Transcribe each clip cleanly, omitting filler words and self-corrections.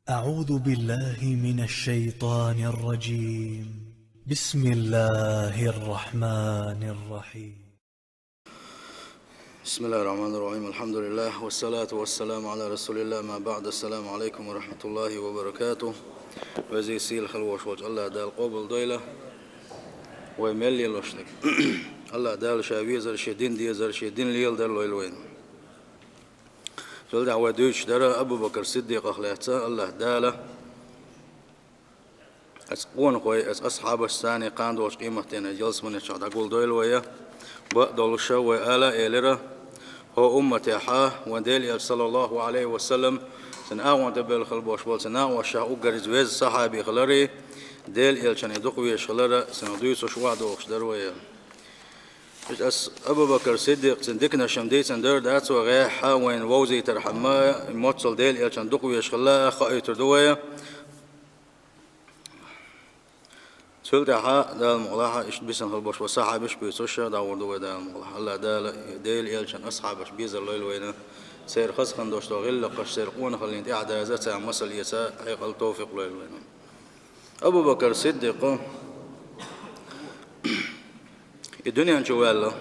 أعوذ بالله من الشيطان الرجيم. بسم الله الرحمن الرحيم. بسم الله الرحمن الرحيم. الحمد لله والصلاة والسلام على رسول الله. ما بعد. السلام عليكم ورحمة الله وبركاته. وزي سيل خلوش وجه الله دال قبل دويلة ويملي لوشلك الله دال شابي زر شدين دي زر شدين ليل دال وين فلدع ودوش درا أبو بكر الصديق أخلاته الله داله أسقون خوي أصحاب الثاني قاندوش قيمتين جلس من الشعب أقول دويل ويا بقدر الشو وآلا إلرا هو أمتي حاه وديل صلى الله عليه وسلم سنأوان تبل خلبوش بول سنأوان شاء أجرز ويز صحابي خلري ديل يلشان يدقوي شلرا سندويس وشوا دوخش درويا أس أبو بكر الصديق سندكنا شمدي سندر داتس وغيحة وين ووزي ترحمة موصل ديل يلشان دقوي شلا خايتر دويا سلطة دال مغلاها إيش بيسن خلبوش وصحابي إيش بيسوشة داور دويا دال مغلاها الله ديل يلشان أصحاب إيش بيزر ليل وينا سير خس خندوش تغل لقش سير قون خلين تعدى زات مسل يساء حيقل توفيق ليل وينا أبو بكر الصديق الدنيا نشوالله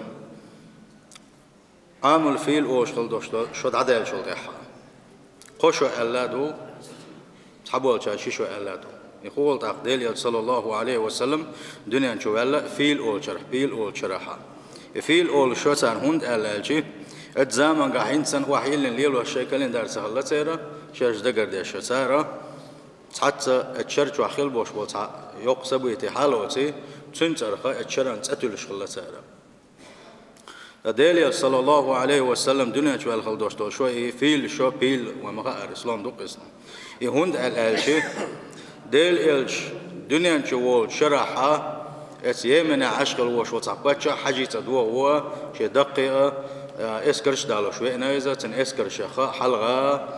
عامل فيل أوش خلدوش شد عدال شو تحها قشوا ألادو تحبول شاشي شو ألادو يقول تقديل صلى الله عليه وسلم دنيا نشوالله فيل أول شرح فيل أول شرحها فيل أول شو سان هند ألالجي الزمان قاعدين سن وحيل الليل والشيكلين دار سهلة سيرة شاش دقر ديش سارة حتى الشرج وحيل بوش بوش يقصبو يتحالوتي تنترخ الشرن تأتل شغلة سارة ديلي صلى الله عليه وسلم دنيا شو الخلدوش تو شوي فيل شو بيل ومغا إسلام دوق إسلام يهند الألشي ديل إلش دنيا شو شرحها يمنع عشق الوش وتعبتش حاجة تدوه هو شي دقيقة اسكرش دالو شوي نايزة تن اسكرش حلقة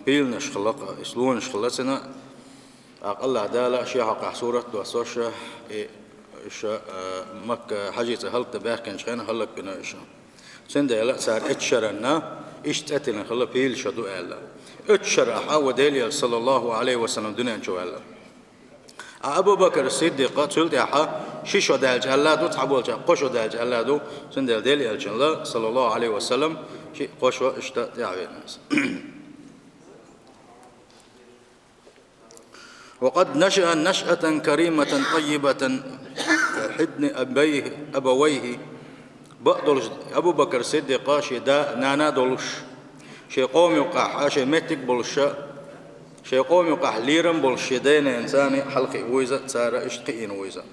بيل نشخلق اسلون نشخلتنا الله دالا شي حق صورة دوسوشة إيش مك حاجة هلت باكن شين هلك بنا إيش سندلا صار اتشرنا إيش تأتينا خلا بيل شدو ألا اتشرح وديل صلى الله عليه وسلم دنيا شو ألا أبو بكر الصديق تقول يا شيشو دالج ألادو تحبول جا قشو دالج ألادو سندل ديل الله صلى الله عليه وسلم شي قشو اشتا يعوي الناس وقد نشأ نشأة كريمة طيبة حدن أبويه بقدر أبو بكر الصديق شي دا نانا دولش شي قوم يقع شي متك بولش شي قوم يقع ليرم بولش دين إنساني حلقي ويزا سارة اشتقين ويزا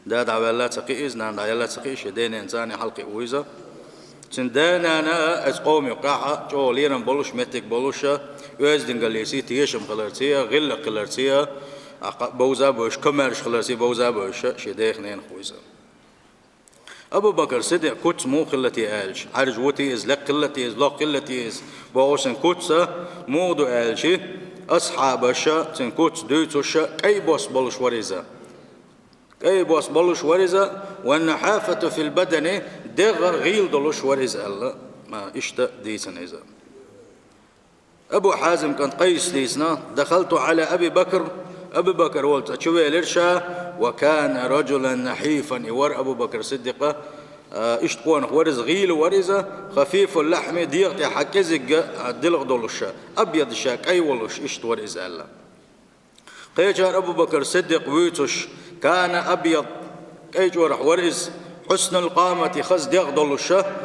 دا دعوالات سقيز نان دعوالات سقيش دين إنساني حلقي ويزا سندانا أنا از قوم يقع جو ليرم بولش متك بولش يوز دنجليسي تيشم خلرتيا غل خلرتيا بوزا بوش كمرش خلرتي بوزا بوش شديخ نين خويزا أبو بكر صدق كوت مو خلتي ألش عرج وتي إز لق خلتي إز لق خلتي إز بوسن كوتسا مودو ألشي أصحاب الشا تن كوت دوتوشا كي بوس بولش وريزا كي بوس بولش وريزا والنحافة في البدن دغر غيل دولش وريزا الله ما إشتا ديسن إذا أبو حازم كان قيس ديسنا دخلت على أبي بكر ولت أشوي الإرشا وكان رجلا نحيفا يور أبو بكر صديقة إشتقون ورز غيل ورزة خفيف اللحم ديغت حكزق دلغ دولشا أبيض شاك أي ولش إشت ورز الله قيجار أبو بكر صديق ويتش كان أبيض قيجور ورز حسن القامة خز ديغ دولشا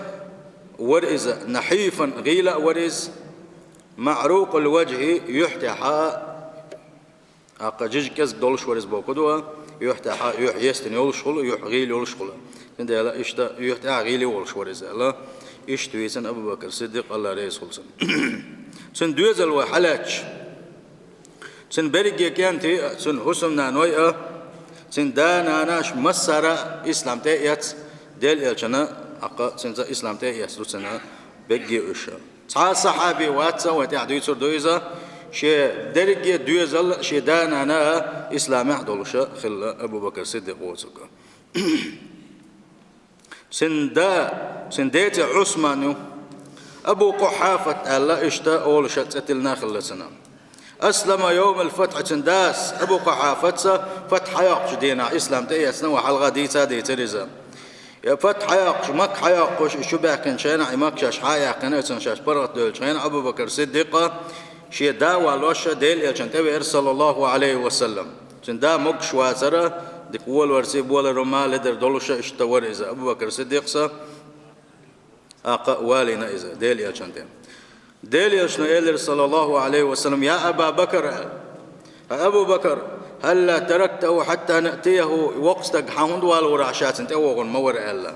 ورز نحيفا غيل ورز معروق الوجه يحتحى أقجج كز دولش ورز بوكدوا يحتحى يحيستن يولشخل يحغيل يولشخل عند لا إشتا يحتحى غيل يولش ورز لا إشتويسن أبو بكر الصديق الله رئيس خلصن سن دوزل وحلاج سن بريج كانتي سن حسمنا نويا سن دانا ناش مسرة إسلام تأيت دل يلشنا أقا سن إسلام تأيت سنة بيجي وشا صار صحابي واتسا وتعدي يصير دويزا شيء درجة دويزا شيء دانا أنا إسلام يحضلوشا خل أبو بكر الصديق واتسا سن ديت عثمان أبو قحافة ألا إشتا أول شتتلنا خلصنا أسلم يوم الفتح تنداس أبو قحافة فتح يقش دينا إسلام تيسنا وحلقة ديتا ديتريزا يا فتح يقش مك حيقش شبه كان شينا إماك شاش حيق كان شاش برغت دول شينا أبو بكر صديقة شي داوى لوشة ديل يلشان تبي صلى الله عليه وسلم تندا مكش وازرة ديك أول ورسيب ولا رمال لدر دولشة اشتور إذا أبو بكر صديق سا أقا والينا إذا ديل يلشان تبي ديل يلشان إلر صلى الله عليه وسلم يا أبا بكر أبو بكر هل تركته حتى نأتيه وقتك حمد والورعشات انت وغن مور ألا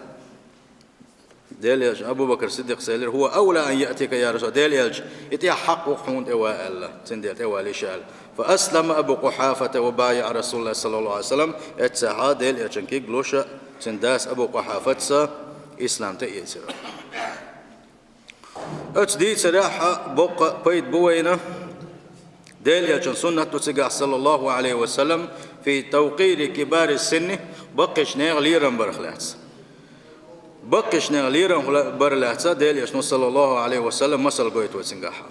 ديل يلج أبو بكر الصديق سيلر هو أولى أن يأتيك يا رسول ديل يلج إتي حق وحمد إوا ألا تنديت إوا لشال فأسلم أبو قحافة وبايع رسول الله صلى الله عليه وسلم اتسعى ديل يلج كي قلوشة تنداس أبو قحافة سا إسلام تأيسر أتدي سراحة بق بيت بوينة ديل يلج سنة تسقى صلى الله عليه وسلم في توقير كبار السن بقش نغليرا برخلات بقش نغليرا برخلات ديل يشنو صلى الله عليه وسلم مسل قويت وسنقاحا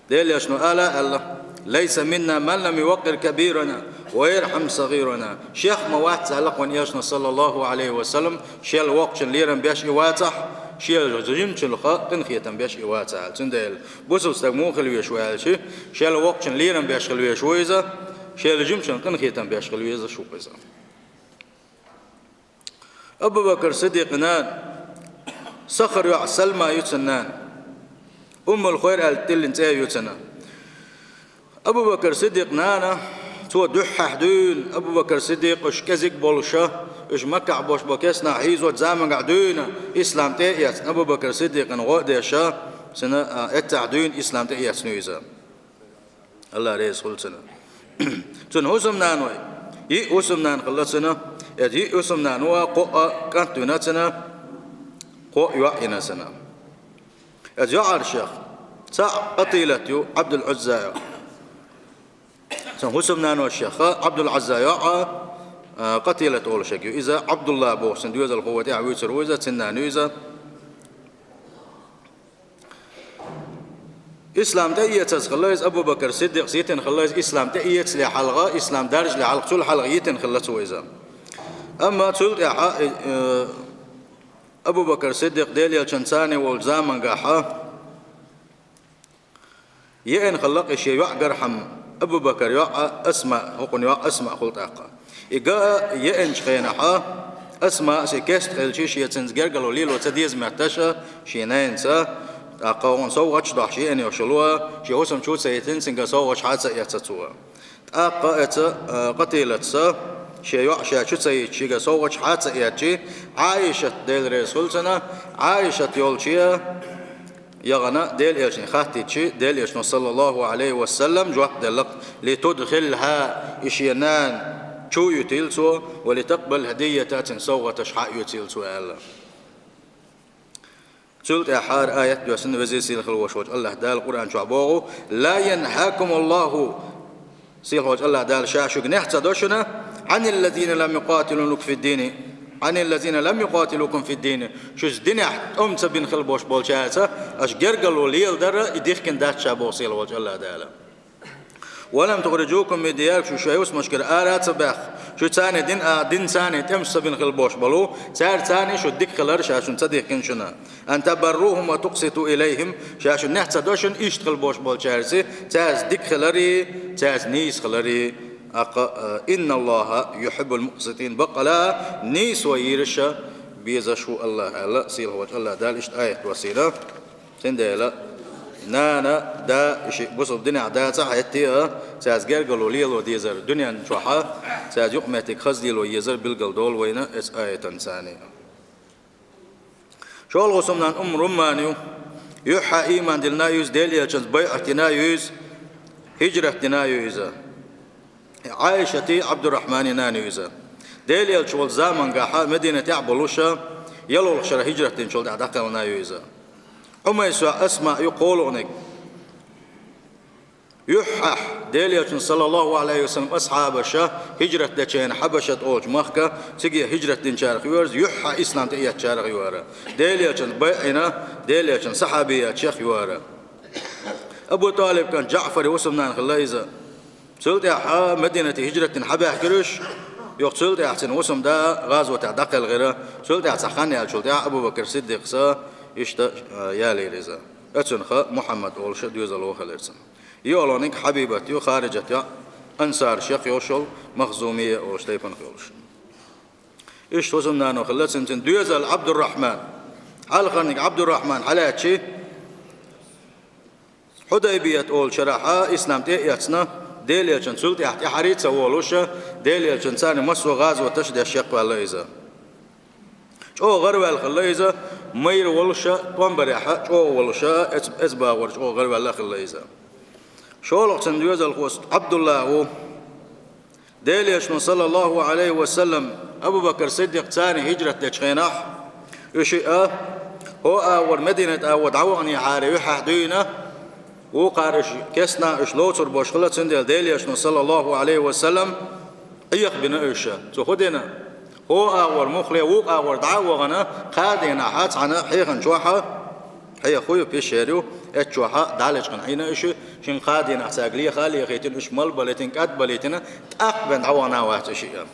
ديل يشنو ألا ليس منا من لم يوقر كبيرنا ويرحم صغيرنا شيخ موات سهلق وان يشنو صلى الله عليه وسلم شيل وقش ليرا بيش إواتح شيل جزيم تلقى قنخية بيش إواتح تنديل بوسو استقمو خلوية شوية شيل وقش ليرا بيش خلوية شوية شيل جمشن قنخية بيش خلوية شوية أبو بكر صديق نان صخر يع سلمى يتسنان أم الخير التل انتهى يتسنان أبو بكر صديق نانا تو دح حدون أبو بكر صديق إش كزك بولشة إش مكع بوش بكسنا حيزو زامن قعدون إسلام تأيس أبو بكر صديق نغود شا سنة اتعدون إسلام تأيس نويزا الله رئيس خل سنة تن حسم نانوي حسم نان خلصنا حسم نانوا قو كانتونا سنة قو يوعينا سنة جعل شيخ ساع قتيلته عبد العزى حسم نانو الشيخ عبد العزى قتيلة أول شيء إذا عبد الله أبو سندوز القوة عويسر وإذا سنانوزا إسلام تأيت خلاص أبو بكر صديق سيتن خلاص إسلام تأيت لحلقة إسلام دارج لحلقة كل حلقة يتن خلاص وإذا أما تقول أبو بكر صديق ديليا شنساني والزامن قاحة يأن خلق شيء يعقر حم أبو بكر يقع أسماء هقن يقع أسماء خلط أقا إجا يأنش خينها أسماء سكست خلشي شيء تنزجر قالوا لي لو تديز معتشة شيء نينسا أقاون سوغش ضح شيء أن يشلوها شيء هسم شو سيتن سنجا سوغش حادثة يحتسوها أقا قتيلة سا شيء يعشى شو سيت شيء سوغش حادثة يحتي عايشة ديل رسول سنة عايشة يولشيا يغنى ديل إيش خاتيتشي ديل إيش صلى الله عليه وسلم جوات دلق لتدخلها إشينان شو يتيلسو ولتقبل هدية تاتن سوغة تشحاء يتيلسو الله سلط أحار آية يوسن وزي سيلخ الوشوج الله دال القرآن شعبوغو لا ينهاكم الله سيلخ الله دال شاشق نحتا دوشنا عن الذين لم يقاتلونك في الدين عن الذين لم يقاتلوكم في الدين شو الدين أمت بن خلبوش بولشاته أش جرجلوا ليل درة يديكن دات شابوسيل وجه الله تعالى ولم تخرجوكم من دياركم شو يوس مشكلة آرات بخ شو ثاني دين ثاني تمس بن خلبوش بلو سار ثاني شو ديك خلر شاشون صديقين شنا أن تبروهم وتقسطوا إليهم شاشون نحت دوشن إيش خلبوش بولشارسي تاز ديك خلري تاز نيس خلري إن الله يحب المقسطين بقلا نيس ويرشا بيزشو الله على سيل هو الله دال إشت آية وسيلة سندلا نانا دا شيء بص الدنيا دا صحيتي ساز قالوا لي لو ديزر الدنيا نشوحها ساز يقمتك خزدي لو يزر بالقل دول وينا اس آية ثانية شو الغصمنا رمانيو يحا إيمان دلنا يوز ديليا جنس بيعتنا يوز هجرتنا يوز عائشة عبد الرحمن نانيوزا ديليا شول زمان قاحا مدينة عبلوشا يلو الشرا هجرة شول دعدقل نايوزا أما يسوع أسماء يقولونك يحح ديليا صلى الله عليه وسلم أصحاب الشاه هجرة دچين حبشة أوج مخكة تجي هجرة دين شارق يورز يحح إسلام تيات شارق يورا ديليا بينا ديليا صحابية شيخ يورا أبو طالب كان جعفر وسمنان خلايزة سلت يا مدينة هجرة حبه كرش يقتلت أحسن وسم دا غزوة دقل غيره سلت يا سخاني سلت يا أبو بكر الصديق سا يشت يا ليرزا أتسنخ محمد أول شد يزل وخلرسن يولونك حبيبة يو خارجة يا أنصار شيخ يوشل مخزومية أو شتيفن خيولش إيش وسمنا نو خلرسن تن ديزل عبد الرحمن على خانك عبد الرحمن على شيء حديبية أول شرحة إسلام تيأتنا ديليا كان سلطة يحتي حريت سوالوشة ديليا كان ثاني مسوا غاز وتشد الشيخ والليزة شو غروا الخليزة مير ولشة طنبريحة شو ولشة إسبا ورش شو غروا الخليزة شو لقسن ديوز الخوست عبد الله هو ديليا شنو صلى الله عليه وسلم أبو بكر صديق ثاني هجرة تشخيناح يشيء هو أول مدينة أول دعواني حاري وحدينا وقارش كسنا إشلوتر باشخلة سندل ديليا شنو صلى الله عليه وسلم أيق بنا إيشا تخدنا هو أول مخلي وق أول دعوة قادنا حات عنا حيخن شوحة حي خوي بيشيرو اتشوحة دالش كان حين إيش شن قادنا ساقلي خالي خيتين إيش مال بلتين كات بلتين تأقبن دعوانا واحد شيء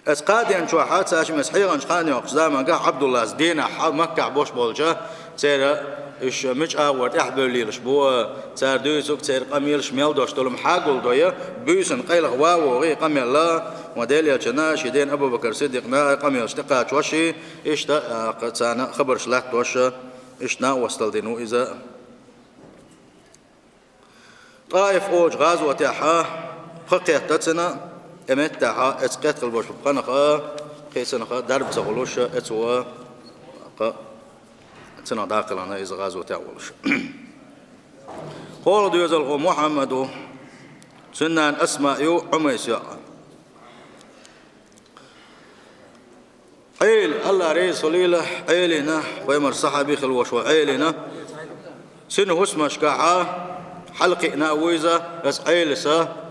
اسقادين شوحة ساش مسحيغن شخاني وقزاما قا عبد الله زدينا مكة بوش بولجا سيرا إيش مش أورد أحبل ليش بوا صار دويسوك صار قميل شمال دوش تلهم حاقول دويا بيسن قيل واو غي قميل لا وديليا جنا شدين أبو بكر صديق نا قميل اشتقات وشي إيش تا قتانا خبر شلات وش إيش نا وصل دينو إذا طائف أوج غزوة تاحا خقيت تتنا أمت تاحا اتقيت قلبوش بقنقا قيسنقا درب زغلوش اتوا سنة داخل أنا إذا غازو تعولش قول ديوزل محمد سنان أسماء عميس يا عيل الله رئيس ليلة عيلنا ويمر صحابي خلوش وعيلنا سنه اسمه شكاعة حلقنا ويزا بس عيل سا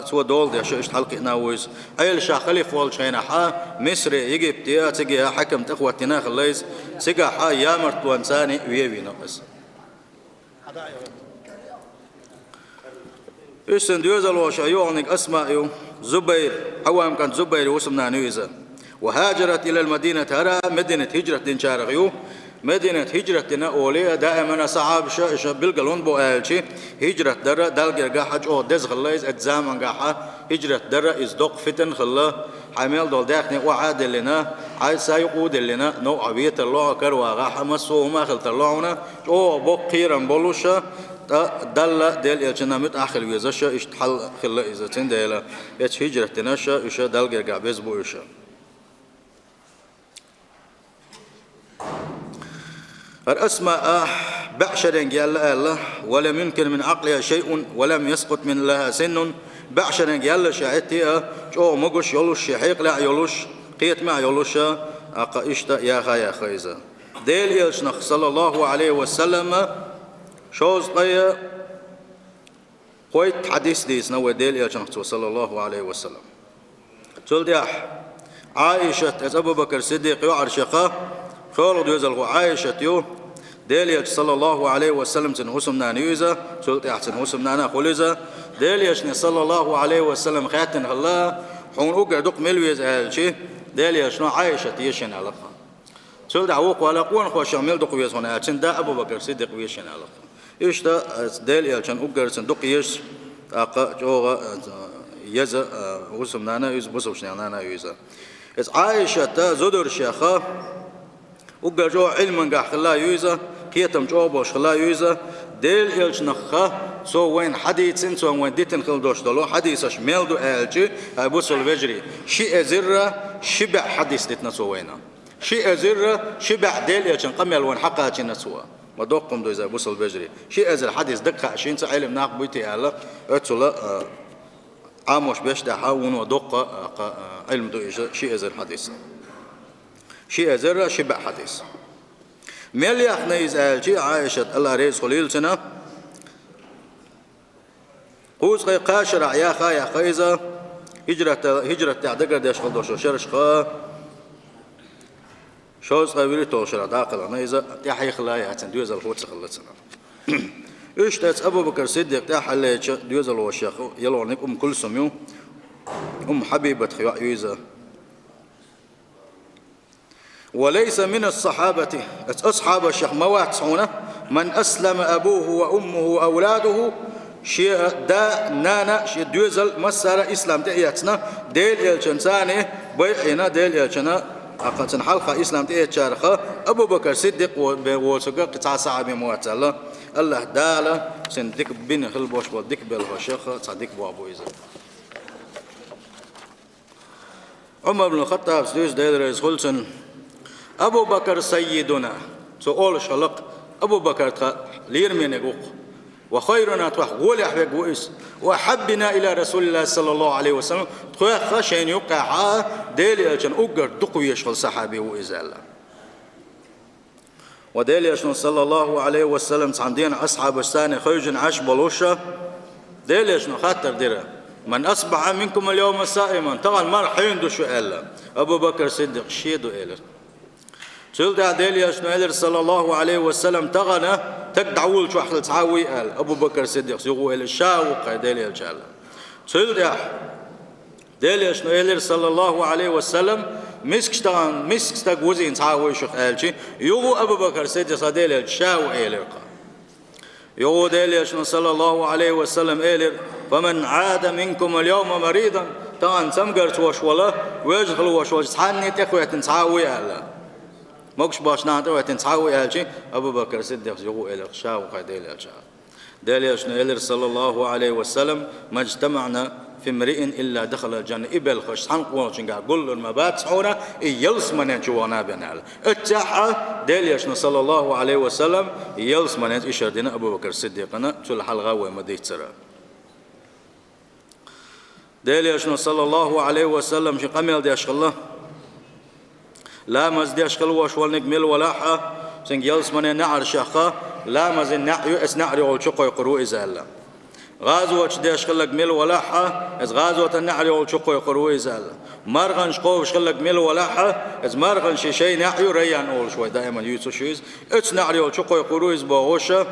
سوى دول دي شو حلقنا ويز عيل شا خليف والشينا حا مصري يجيب تيا تجي حكم تقوى تناخ الليز سجى حا يامر توانساني ويبي نقص إيشن ديوزل وشايونك أسماء زبير حوام كان زبير واسمنا نيزا وهاجرت إلى المدينة ترى مدينة هجرة دين شارغيو مدينة هجرة أولية دائما صعب شاش بالقلون بوالشي هجرة درة دلقر قاحج أو دزغ الليز أتزامن قاحة هجرة درة إزدق فتن خلا حميل دول داخني وعاد لنا عايز سايقود لنا نوع عبية الله كروا قاحة مسوه ما خلت اللهنا أو بقيرا بولوشا دل دل يجنا متأخر ويزشة إشتحل خلا إذا تندلا إيش هجرة نشة إيش دلقر قابز بويشة الأسماء بعشرين قال الله ولم يمكن من عقلها شيء ولم يسقط من لها سن بعشرين قال شاعتها جو مقش يلوش شحيق لا يلوش قيت ما يلوش أقا يا خيزة ديل يلشنخ صلى الله عليه وسلم شوز قيا قويت حديث ديس نوى ديل يلشنخ صلى الله عليه وسلم تلديح عائشة أبو بكر الصديق يعرشقه خالد يزل عائشة يو ديليش صلى الله عليه وسلم سن حسمنا نيوزا سلت أحسن حسمنا أنا خليزا ديليش صلى الله عليه وسلم خاتن الله حون أقعد دق ملويز هالشيء ديليش نو عائشة يشين على خا سلت عوق ولا قوان خوش عمل دق ويز هنا عشان دا أبو بكر صديق ويشين على خا إيش دا ديليش عشان أقعد سن دق يش أق جوغا يز حسمنا أنا يز بسوشنا أنا يزا إس عائشة زدر شيخة وجو علم قاح خلا يوزا كيتم جوابوش خلا يوزا ديل يلش نخا سو وين حديث سو وين ديتن خل دوش دلو حديثش ميلدو الجي ابوس الفجري شي ازرة شبع حديث ديتنا سو وينا شي ازرة شبع ديل يلش قمل وين حقها تشنا سوا ما دوقم دو اذا ابوس الفجري شي ازر حديث دقه 20 علم ناق بيتي على اتلا عاموش باش دحاون ودق علم دو شي ازر حديث شيء زرة شبع حديث مليح نيز الجي عائشة الله رئيس خليل سنة قوس قي قاشر يا خا يا خيزة هجرة تعدقر ديش خلدوش شرش خا شوز قبيلي توشر داخل أنا إذا تحيي خلايا تندوز الخوت خلصنا إيش تات أبو بكر الصديق تحلي دوز الوشيخ يلونك كلثوم يو حبيبة خيا يوزا وليس من الصحابة أصحاب الشيخ مواتسعونه من أسلم أبوه وأمه وأولاده شيء دا نانا شيء دوزل مسارة إسلام تأياتنا ديل يلشنساني بيحينا ديل يلشنا أقنصن حلقة إسلام تأياتشارخة أبو بكر صديق ووسقا قطع صعب مواتسالة الله دالا سندك بين خلبوش ودك بالهشيخ صديق بابو إذا عمر بن الخطاب سدوز ديل رئيس خلصن أبو بكر سيدنا سؤال شلق أبو بكر لير من يقوق وخيرنا تروح قول يحبك وإس وحبنا إلى رسول الله صلى الله عليه وسلم تخوي خشين يقع ديل يلشن أقر دقو يشغل صحابي وإزالة وديل يلشن صلى الله عليه وسلم عندين أصحاب الثاني خيجن عش بلوشة ديل يلشن خاطر ديره من أصبح منكم اليوم صائما طبعا ما حين دو شو إلا أبو بكر صديق شيدو إلا سلطة عديليا شنو صلى الله عليه وسلم تغنى تقدعول شو أحلى تعاوي قال أبو بكر الصديق سيقول إلى الشاوق عديليا الجال سلطة ديليا شنو صلى الله عليه وسلم مسك تجوزين تعاوي شو قالشي يقول أبو بكر الصديق عديليا الشاوق إلى يقول ديليا شنو صلى الله عليه وسلم إلى فمن عاد منكم اليوم مريضا طبعا سمقرت وشوله ويجخل وشوله تحني تخوي تنتعاوي قال ماكش باش نعطي وقت نتعاوي هالشيء أبو بكر الصديق يقول إلى الشا وقيد إلى الشا داليا شنو إلى صلى الله عليه وسلم ما اجتمعنا في امرئ إلا دخل الجنة إبل خش حنقول شنقا قول ما بات حونا يلس من يجوانا بنال اتحا داليا شنو صلى الله عليه وسلم يلس من يشردنا أبو بكر الصديق أنا شو الحلقة وما ديت سرا داليا شنو صلى الله عليه وسلم شو قميل دي الله لا مزدي أشكال وشوال نجمل ولاحة سنجلس من نعر شخا لا مزن نعيو اس نعري والشقو يقرو إزالة غازو وشدي أشكال نجمل ولاحة اس غازو النعري والشقو يقرو إزالة مرغن شقو أشكال نجمل ولاحة اس مرغن شيء نعيو ريان أول شوي دائما يوسو شيز اس نعري والشقو يقرو إزباغوشة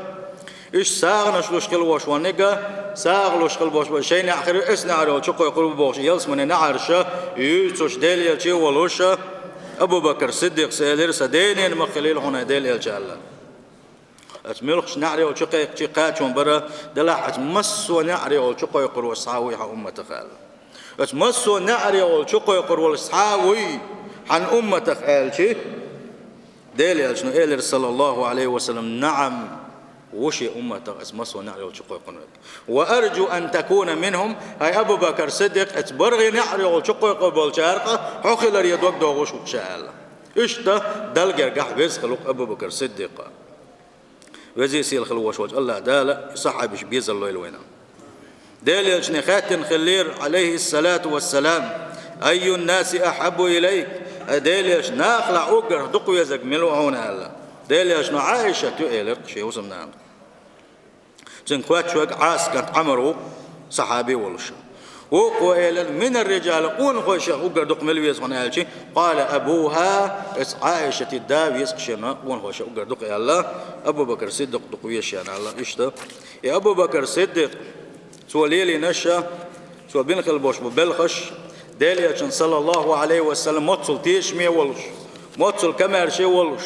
إيش ساغنا شلو شكل وشوال نجا ساغلو شكل بوش شيء نعري اس نعري والشقو يقرو بوش يلس من نعرشة يوسو شديليا شيء ولوشة أبو بكر الصديق سيدير سدينين مخليل هنا ديل الجالة أتملخش نعري وشقيق شقات برا دلاحة مسو نعري وشقيق والصحاوي عن أمة خال أتمسو نعري وشقيق والصحاوي عن أمة خال شيء ديل الجنو إلى صلى الله عليه وسلم نعم وشي أمة اسمسو نعري وشقيق وأرجو أن تكون منهم هاي أبو بكر الصديق اتبرغي نعري وشقيق بالشارقة حخل ريدوك دوغوش وشال إشتا دلقر قحبيز خلوق أبو بكر الصديق وزي سيل خلوش وجه الله دالا صحابش بيز الله الوينا ديل يجني خاتن خلير عليه الصلاة والسلام أي الناس أحب إليك ديل يجني ناخلع أقر دقو يزق ملوعونا الله ديل يجني عائشة تؤيلر شيء وسمنان زنكوات شوك عاس كانت عمرو صحابي والشا وقويل من الرجال قون خوشا أقر دق ملويز هنا قال أبوها عائشة الداويس شنا قون خوشا أقر دق يا الله أبو بكر الصديق دقوية شنا الله إشتا يا أبو بكر الصديق سوى ليلي نشا سوى بين خلبوش ببلخش ديليا صلى الله عليه وسلم موتصل تيش مي ولش موتصل كمار شي ولش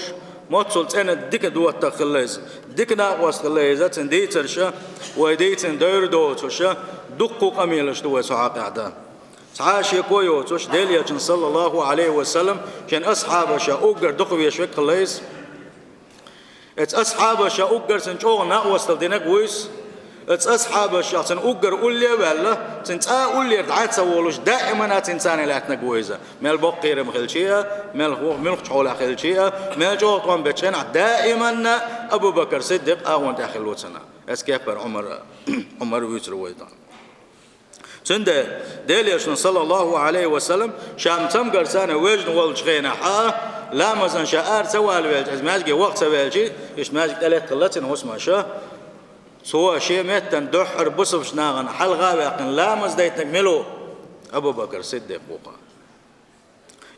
موتصل تانا ديك دوات تخليز ديكنا واسخليزة ديتر شا وديتن دير دوت شا دقو قميلش دوات سعاق عدان سعاشي كويو توش ديليا صلى الله عليه وسلم كان أصحاب شا أقر دقو يشوك خليز ات أصحاب شا أقر سنجوغ ناقوستل دينك ويس ات أصحاب شا سنقر أولي ولا سنتا أولي دعات سوولوش دائما تنساني لاتنا قويزة مال بقير مخلشيها مال خشحولا خلشيها مال جوطوان بتشين دائما أبو بكر صديق أهون تاخل وسنا اسكيبر عمر ويسر ويطان سند ديليا صلى الله عليه وسلم شام تمقر سنة وجن والشغينا لا مثلا شعار سوال ويلج ماجي وقت سوالجي إيش ماجي تلات قلتين هو اسمه شا سوا شيء متن دحر بصف ناغن حل غابق لا مزديت ملو أبو بكر الصديق بوقا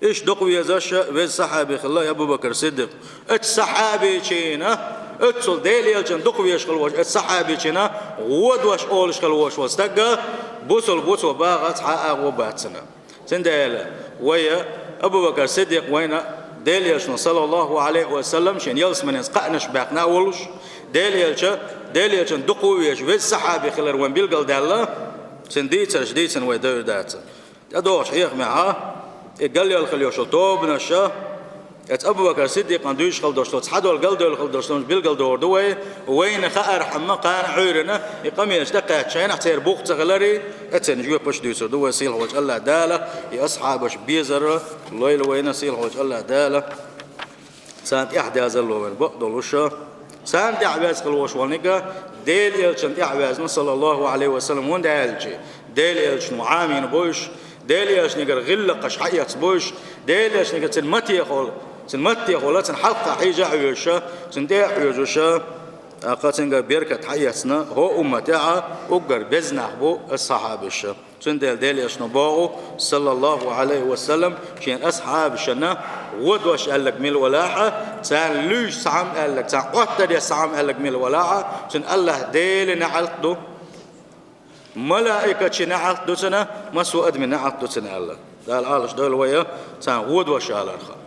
إيش دقوي زاشا ويز صحابي خلا أبو بكر الصديق ات صحابي تشينا اتسل ديلي الجن دقوي خلوش ات صحابي تشينا غود واش أولش خلوش واستقى بوصل باغت حقق وباتنا سندال ويا أبو بكر الصديق وين ديليش صلى الله عليه وسلم شين يلس من يسقنش باقنا أولش ديليش دقويش ويز صحابي خلر وين بيلقل دالا سنديتسن ويدور داتسن أدوش حيخ معها قال لي الخليوش طوب نشا أبو بكر الصديق عندوش خلدوش تحدوا القلد الخلدوش بالقلد دوردوي وين خأر حما قان عيرنا يقام يشتقى شين احتير بوقت غلري اتن جوا باش دوسر دو سيل وجه الله داله يا اصحابش بيزر ليل وين سيل وجه الله داله سانت احدى زلو من بقدلوش سانت اعواز خلوش ونقا ديل يلشن اعواز صلى الله عليه وسلم وين دالجي ديل يلشن معامين بوش ديل يلشن نقر غلقش حيات بوش ديل يلشن نقر تنمتي خلا تنحلقة حيجة عيوشة تندع عيوشة قاتنجا بيركة حياتنا هو أمتها وقر بزنح بو الصحابش تندل ديل يشنباغو صلى الله عليه وسلم شين أصحابشنا ودوش قال لك ميل ولاحة تان لوش سعام قال لك تان قطر يا سعام قال لك ميل ولاحة تن الله ديل نعلقدو ملائكة نعلقدو سنة مسوء أدمي نعلقدو سنة الله دال عالش دول ويا تان ودوش على الخ